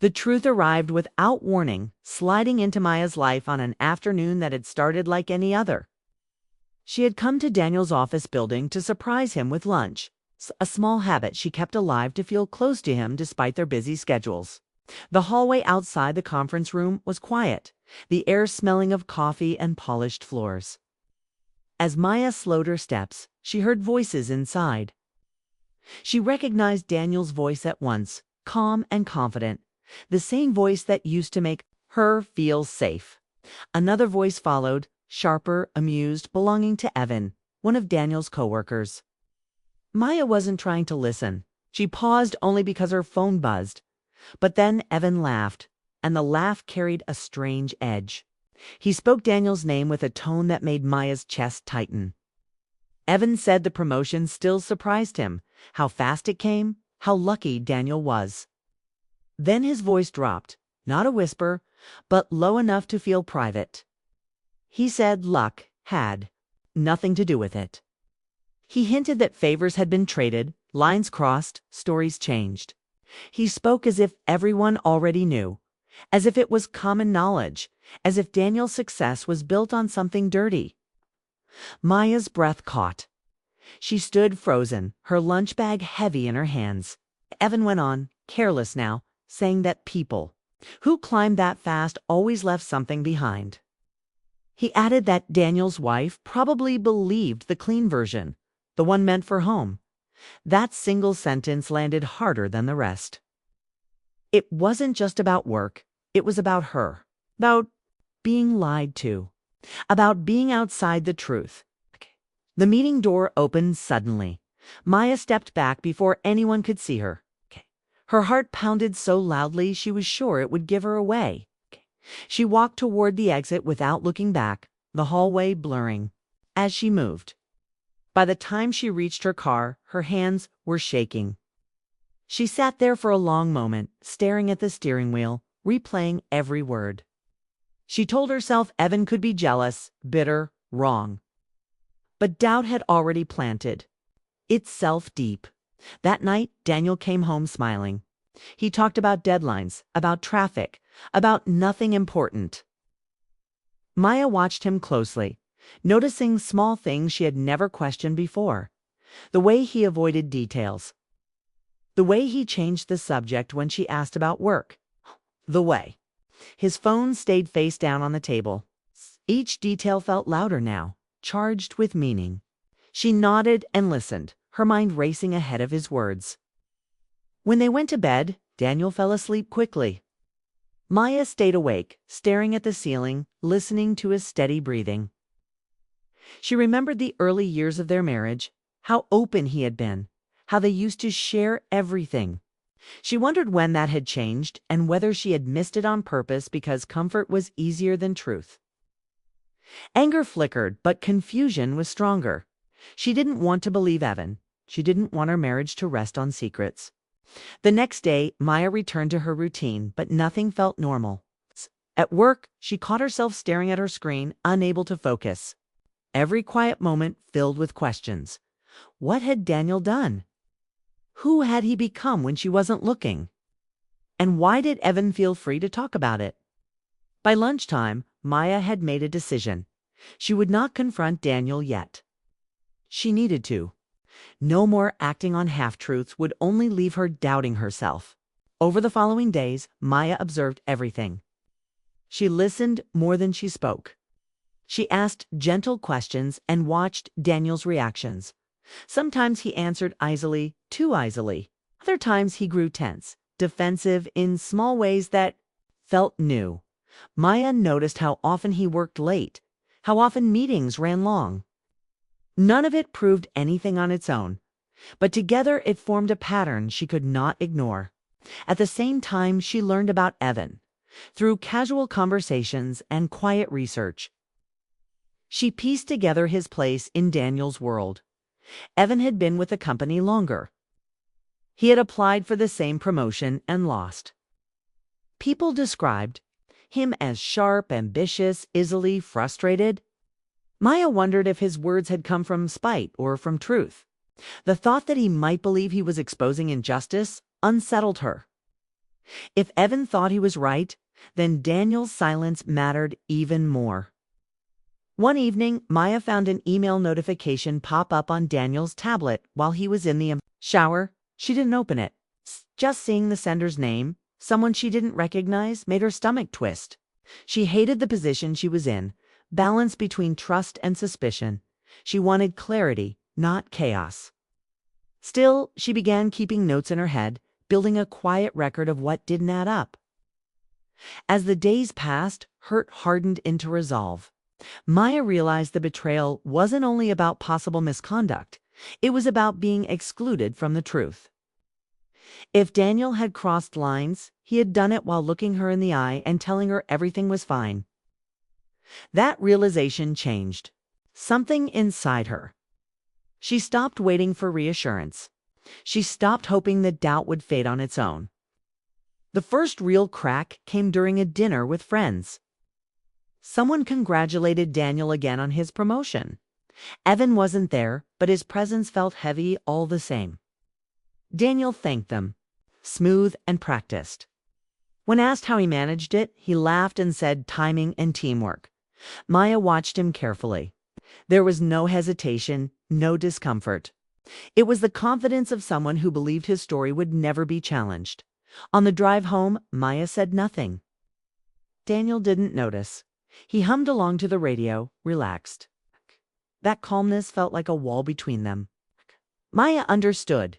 The truth arrived without warning, sliding into Maya's life on an afternoon that had started like any other. She had come to Daniel's office building to surprise him with lunch, a small habit she kept alive to feel close to him despite their busy schedules. The hallway outside the conference room was quiet, the air smelling of coffee and polished floors. As Maya slowed her steps, she heard voices inside. She recognized Daniel's voice at once, calm and confident, the same voice that used to make her feel safe. Another voice followed, sharper, amused, belonging to Evan, one of Daniel's coworkers. Maya wasn't trying to listen. She paused only because her phone buzzed. But then Evan laughed, and the laugh carried a strange edge. He spoke Daniel's name with a tone that made Maya's chest tighten. Evan said the promotion still surprised him, how fast it came, how lucky Daniel was. Then his voice dropped, not a whisper, but low enough to feel private. He said luck had nothing to do with it. He hinted that favors had been traded, lines crossed, stories changed. He spoke as if everyone already knew, as if it was common knowledge, as if Daniel's success was built on something dirty. Maya's breath caught. She stood frozen, her lunch bag heavy in her hands. Evan went on, careless now, saying that people who climbed that fast always left something behind. He added that Daniel's wife probably believed the clean version, the one meant for home. That single sentence landed harder than the rest. It wasn't just about work, it was about her, about being lied to, about being outside the truth. The meeting door opened suddenly. Maya stepped back before anyone could see her. Her heart pounded so loudly she was sure it would give her away. She walked toward the exit without looking back, the hallway blurring. As she moved, by the time she reached her car, her hands were shaking. She sat there for a long moment, staring at the steering wheel, replaying every word. She told herself Evan could be jealous, bitter, wrong. But doubt had already planted itself deep. That night, Daniel came home smiling. He talked about deadlines, about traffic, about nothing important. Maya watched him closely, noticing small things she had never questioned before. The way he avoided details. The way he changed the subject when she asked about work. The way his phone stayed face down on the table. Each detail felt louder now, charged with meaning. She nodded and listened, her mind racing ahead of his words. When they went to bed, Daniel fell asleep quickly. Maya stayed awake, staring at the ceiling, listening to his steady breathing. She remembered the early years of their marriage, how open he had been, how they used to share everything. She wondered when that had changed and whether she had missed it on purpose because comfort was easier than truth. Anger flickered, but confusion was stronger. She didn't want to believe Evan. She didn't want her marriage to rest on secrets. The next day, Maya returned to her routine, but nothing felt normal. At work, she caught herself staring at her screen, unable to focus. Every quiet moment filled with questions. What had Daniel done? Who had he become when she wasn't looking? And why did Evan feel free to talk about it? By lunchtime, Maya had made a decision. She would not confront Daniel yet. She needed to. No more acting on half-truths would only leave her doubting herself. Over the following days, Maya observed everything. She listened more than she spoke. She asked gentle questions and watched Daniel's reactions. Sometimes he answered easily, too easily. Other times he grew tense, defensive in small ways that felt new. Maya noticed how often he worked late, how often meetings ran long. None of it proved anything on its own, but together it formed a pattern she could not ignore. At the same time, she learned about Evan, through casual conversations and quiet research. She pieced together his place in Daniel's world. Evan had been with the company longer. He had applied for the same promotion and lost. People described him as sharp, ambitious, easily frustrated. Maya wondered if his words had come from spite or from truth. The thought that he might believe he was exposing injustice unsettled her. If Evan thought he was right, then Daniel's silence mattered even more. One evening, Maya found an email notification pop up on Daniel's tablet while he was in the shower. She didn't open it. Just seeing the sender's name, someone she didn't recognize, made her stomach twist. She hated the position she was in, balance between trust and suspicion. She wanted clarity, not chaos. Still, she began keeping notes in her head, building a quiet record of what didn't add up. As the days passed, hurt hardened into resolve. Maya realized the betrayal wasn't only about possible misconduct, it was about being excluded from the truth. If Daniel had crossed lines, he had done it while looking her in the eye and telling her everything was fine. That realization changed something inside her. She stopped waiting for reassurance. She stopped hoping that doubt would fade on its own. The first real crack came during a dinner with friends. Someone congratulated Daniel again on his promotion. Evan wasn't there, but his presence felt heavy all the same. Daniel thanked them, smooth and practiced. When asked how he managed it, he laughed and said timing and teamwork. Maya watched him carefully. There was no hesitation, no discomfort. It was the confidence of someone who believed his story would never be challenged. On the drive home, Maya said nothing. Daniel didn't notice. He hummed along to the radio, relaxed. That calmness felt like a wall between them. Maya understood.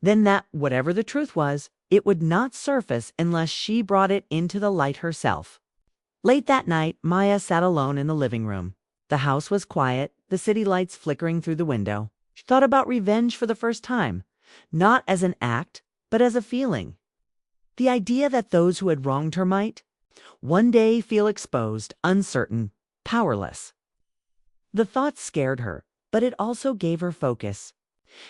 Then that, whatever the truth was, it would not surface unless she brought it into the light herself. Late that night, Maya sat alone in the living room. The house was quiet, the city lights flickering through the window. She thought about revenge for the first time, not as an act, but as a feeling. The idea that those who had wronged her might one day feel exposed, uncertain, powerless. The thought scared her, but it also gave her focus.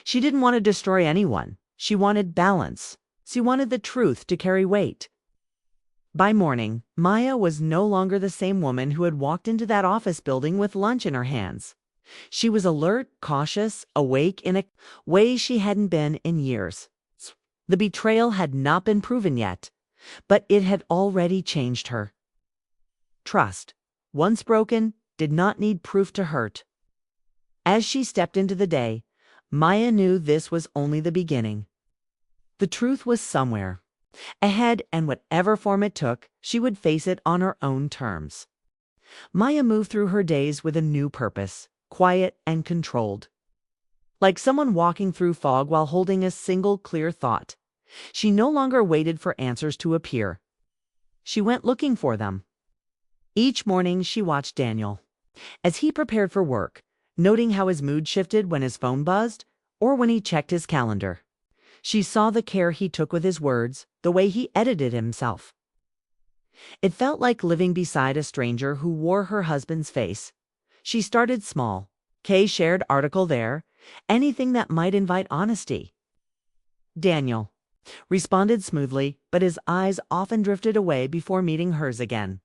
She didn't want to destroy anyone. She wanted balance. She wanted the truth to carry weight. By morning, Maya was no longer the same woman who had walked into that office building with lunch in her hands. She was alert, cautious, awake in a way she hadn't been in years. The betrayal had not been proven yet, but it had already changed her. Trust, once broken, did not need proof to hurt. As she stepped into the day, Maya knew this was only the beginning. The truth was somewhere ahead, and whatever form it took, she would face it on her own terms. Maya moved through her days with a new purpose, quiet and controlled. Like someone walking through fog while holding a single clear thought. She no longer waited for answers to appear. She went looking for them. Each morning she watched Daniel. As he prepared for work, noting how his mood shifted when his phone buzzed or when he checked his calendar. She saw the care he took with his words, the way he edited himself. It felt like living beside a stranger who wore her husband's face. She started small. Kay shared article there, anything that might invite honesty. Daniel responded smoothly, but his eyes often drifted away before meeting hers again.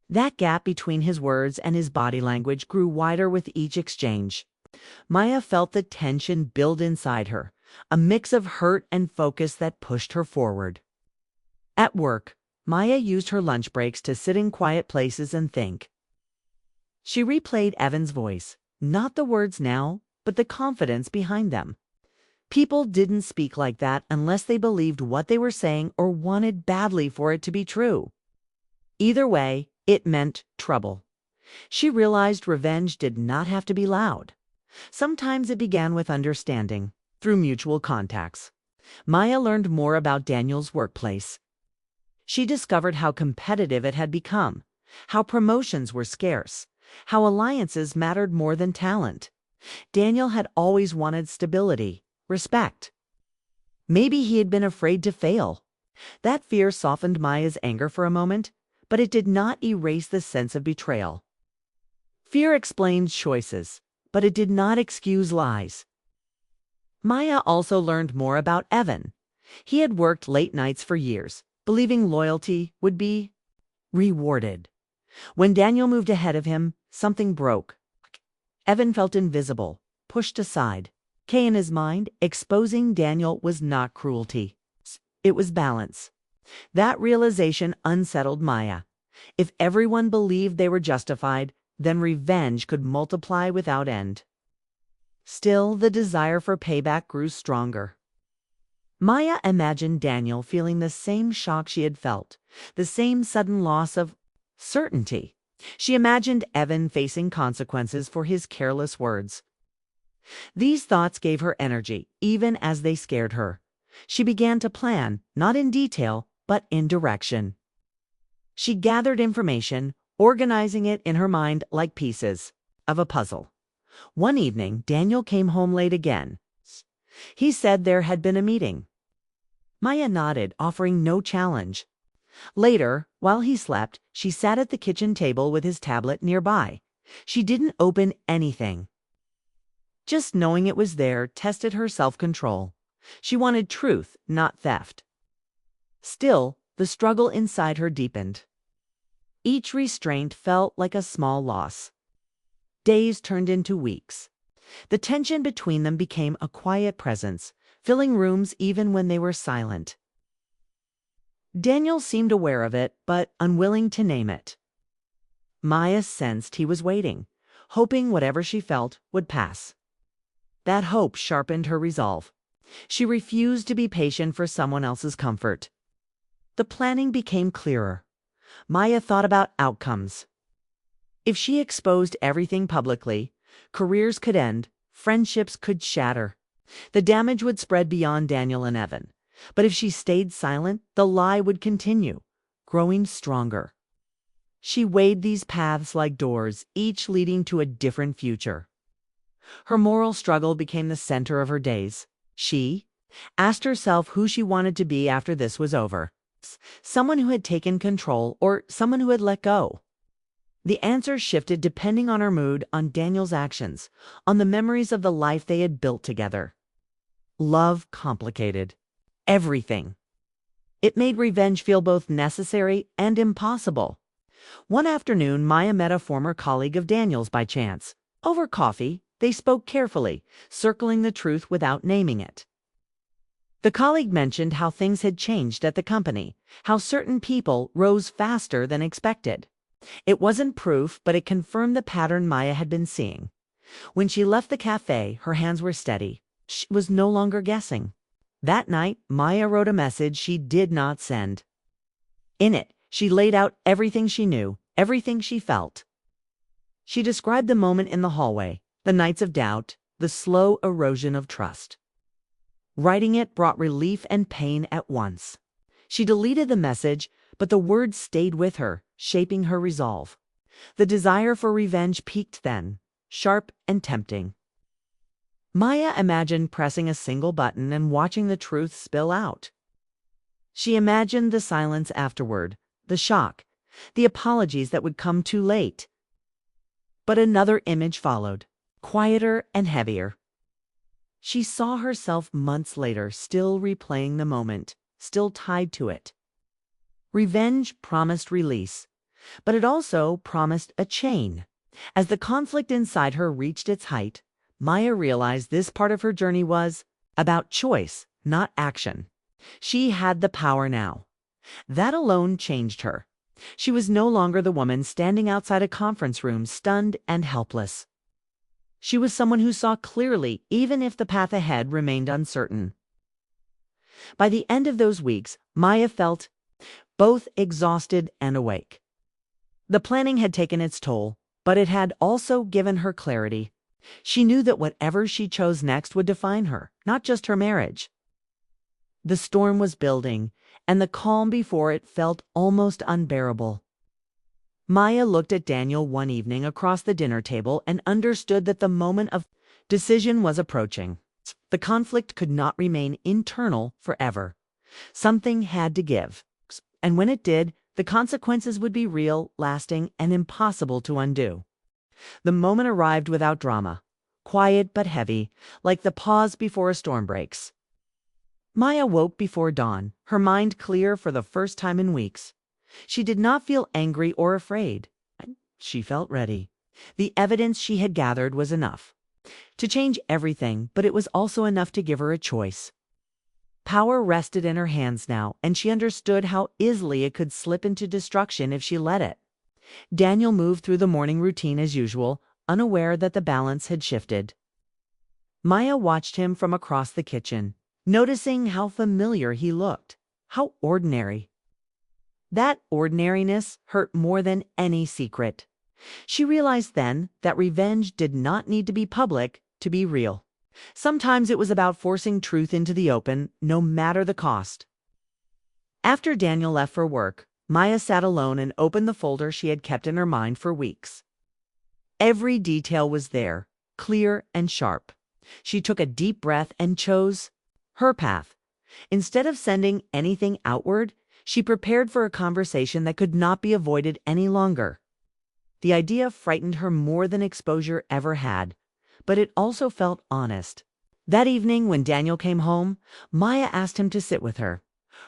That gap between his words and his body language grew wider with each exchange. Maya felt the tension build inside her, a mix of hurt and focus that pushed her forward. At work, Maya used her lunch breaks to sit in quiet places and think. She replayed Evan's voice, not the words now, but the confidence behind them. People didn't speak like that unless they believed what they were saying or wanted badly for it to be true. Either way, it meant trouble. She realized revenge did not have to be loud. Sometimes it began with understanding, through mutual contacts. Maya learned more about Daniel's workplace. She discovered how competitive it had become, how promotions were scarce, how alliances mattered more than talent. Daniel had always wanted stability, respect. Maybe he had been afraid to fail. That fear softened Maya's anger for a moment, but it did not erase the sense of betrayal. Fear explained choices, but it did not excuse lies. Maya also learned more about Evan. He had worked late nights for years, believing loyalty would be rewarded. When Daniel moved ahead of him, something broke. Evan felt invisible, pushed aside. Kay in his mind, exposing Daniel was not cruelty. It was balance. That realization unsettled Maya. If everyone believed they were justified, then revenge could multiply without end. Still, the desire for payback grew stronger. Maya imagined Daniel feeling the same shock she had felt, the same sudden loss of certainty. She imagined Evan facing consequences for his careless words. These thoughts gave her energy, even as they scared her. She began to plan, not in detail, but in direction. She gathered information, organizing it in her mind like pieces of a puzzle. One evening, Daniel came home late again. He said there had been a meeting. Maya nodded, offering no challenge. Later, while he slept, she sat at the kitchen table with his tablet nearby. She didn't open anything. Just knowing it was there tested her self-control. She wanted truth, not theft. Still, the struggle inside her deepened. Each restraint felt like a small loss. Days turned into weeks. The tension between them became a quiet presence, filling rooms even when they were silent. Daniel seemed aware of it, but unwilling to name it. Maya sensed he was waiting, hoping whatever she felt would pass. That hope sharpened her resolve. She refused to be patient for someone else's comfort. The planning became clearer. Maya thought about outcomes. If she exposed everything publicly, careers could end, friendships could shatter. The damage would spread beyond Daniel and Evan. But if she stayed silent, the lie would continue, growing stronger. She weighed these paths like doors, each leading to a different future. Her moral struggle became the center of her days. She asked herself who she wanted to be after this was over. Someone who had taken control or someone who had let go. The answers shifted depending on her mood, on Daniel's actions, on the memories of the life they had built together. Love complicated everything. It made revenge feel both necessary and impossible. One afternoon, Maya met a former colleague of Daniel's by chance. Over coffee, they spoke carefully, circling the truth without naming it. The colleague mentioned how things had changed at the company, how certain people rose faster than expected. It wasn't proof, but it confirmed the pattern Maya had been seeing. When she left the cafe, her hands were steady. She was no longer guessing. That night, Maya wrote a message she did not send. In it, she laid out everything she knew, everything she felt. She described the moment in the hallway, the nights of doubt, the slow erosion of trust. Writing it brought relief and pain at once. She deleted the message, but the words stayed with her, shaping her resolve. The desire for revenge peaked then, sharp and tempting. Maya imagined pressing a single button and watching the truth spill out. She imagined the silence afterward, the shock, the apologies that would come too late. But another image followed, quieter and heavier. She saw herself months later, still replaying the moment, still tied to it. Revenge promised release, but it also promised a chain. As the conflict inside her reached its height, Maya realized this part of her journey was about choice, not action. She had the power now. That alone changed her. She was no longer the woman standing outside a conference room, stunned and helpless. She was someone who saw clearly, even if the path ahead remained uncertain. By the end of those weeks, Maya felt both exhausted and awake. The planning had taken its toll, but it had also given her clarity. She knew that whatever she chose next would define her, not just her marriage. The storm was building, and the calm before it felt almost unbearable. Maya looked at Daniel one evening across the dinner table and understood that the moment of decision was approaching. The conflict could not remain internal forever. Something had to give. And when it did, the consequences would be real, lasting, and impossible to undo. The moment arrived without drama, quiet but heavy, like the pause before a storm breaks. Maya woke before dawn, her mind clear for the first time in weeks. She did not feel angry or afraid. She felt ready. The evidence she had gathered was enough to change everything, but it was also enough to give her a choice. Power rested in her hands now, and she understood how easily it could slip into destruction if she let it. Daniel moved through the morning routine as usual, unaware that the balance had shifted. Maya watched him from across the kitchen, noticing how familiar he looked, how ordinary. That ordinariness hurt more than any secret. She realized then that revenge did not need to be public to be real. Sometimes it was about forcing truth into the open, no matter the cost. After Daniel left for work, Maya sat alone and opened the folder she had kept in her mind for weeks. Every detail was there, clear and sharp. She took a deep breath and chose her path. Instead of sending anything outward, she prepared for a conversation that could not be avoided any longer. The idea frightened her more than exposure ever had, but it also felt honest. That evening when Daniel came home, Maya asked him to sit with her.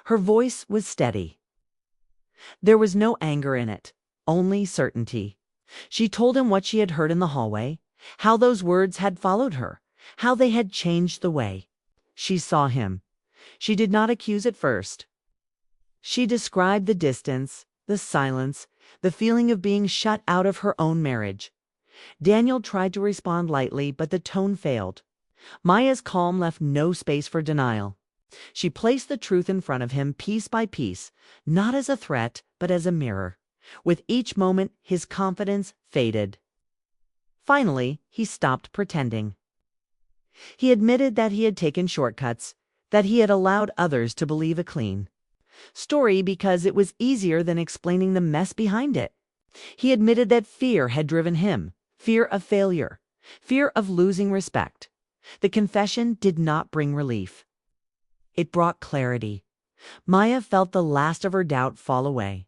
Her voice was steady. There was no anger in it, only certainty. She told him what she had heard in the hallway, how those words had followed her, how they had changed the way she saw him. She did not accuse at first. She described the distance, the silence, the feeling of being shut out of her own marriage. Daniel tried to respond lightly, but the tone failed. Maya's calm left no space for denial. She placed the truth in front of him piece by piece, not as a threat, but as a mirror. With each moment, his confidence faded. Finally, he stopped pretending. He admitted that he had taken shortcuts, that he had allowed others to believe a clean story because it was easier than explaining the mess behind it. He admitted that fear had driven him, fear of failure, fear of losing respect. The confession did not bring relief. It brought clarity. Maya felt the last of her doubt fall away.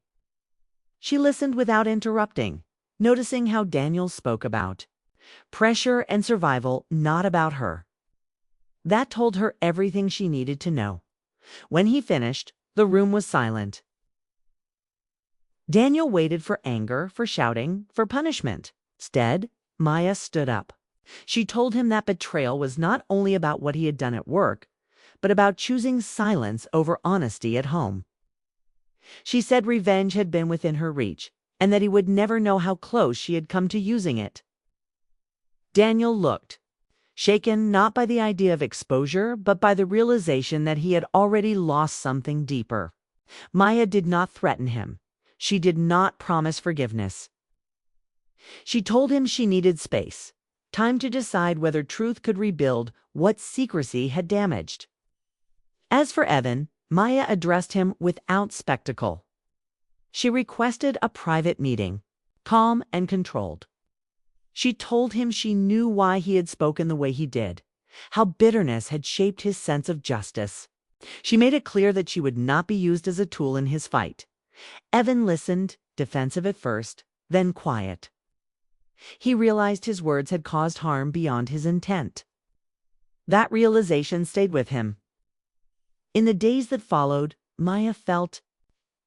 She listened without interrupting, noticing how Daniel spoke about pressure and survival, not about her. That told her everything she needed to know. When he finished, the room was silent. Daniel waited for anger, for shouting, for punishment. Instead, Maya stood up. She told him that betrayal was not only about what he had done at work, but about choosing silence over honesty at home. She said revenge had been within her reach, and that he would never know how close she had come to using it. Daniel looked, shaken not by the idea of exposure, but by the realization that he had already lost something deeper. Maya did not threaten him. She did not promise forgiveness. She told him she needed space, time to decide whether truth could rebuild what secrecy had damaged. As for Evan, Maya addressed him without spectacle. She requested a private meeting, calm and controlled. She told him she knew why he had spoken the way he did, how bitterness had shaped his sense of justice. She made it clear that she would not be used as a tool in his fight. Evan listened, defensive at first, then quiet. He realized his words had caused harm beyond his intent. That realization stayed with him. In the days that followed, Maya felt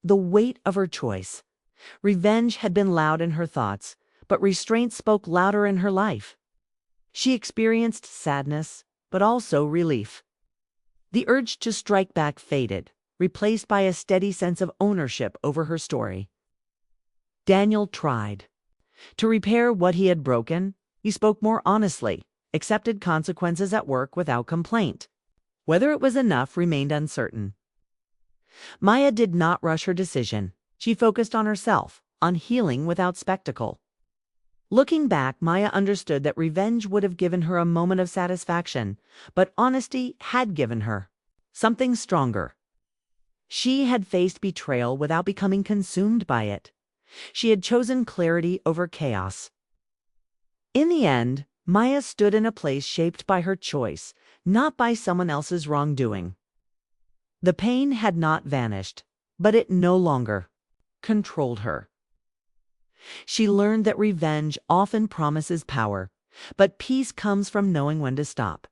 the weight of her choice. Revenge had been loud in her thoughts, but restraint spoke louder in her life. She experienced sadness, but also relief. The urge to strike back faded, replaced by a steady sense of ownership over her story. Daniel tried to repair what he had broken. He spoke more honestly, accepted consequences at work without complaint. Whether it was enough remained uncertain. Maya did not rush her decision. She focused on herself, on healing without spectacle. Looking back, Maya understood that revenge would have given her a moment of satisfaction, but honesty had given her something stronger. She had faced betrayal without becoming consumed by it. She had chosen clarity over chaos. In the end, Maya stood in a place shaped by her choice, not by someone else's wrongdoing. The pain had not vanished, but it no longer controlled her. She learned that revenge often promises power, but peace comes from knowing when to stop.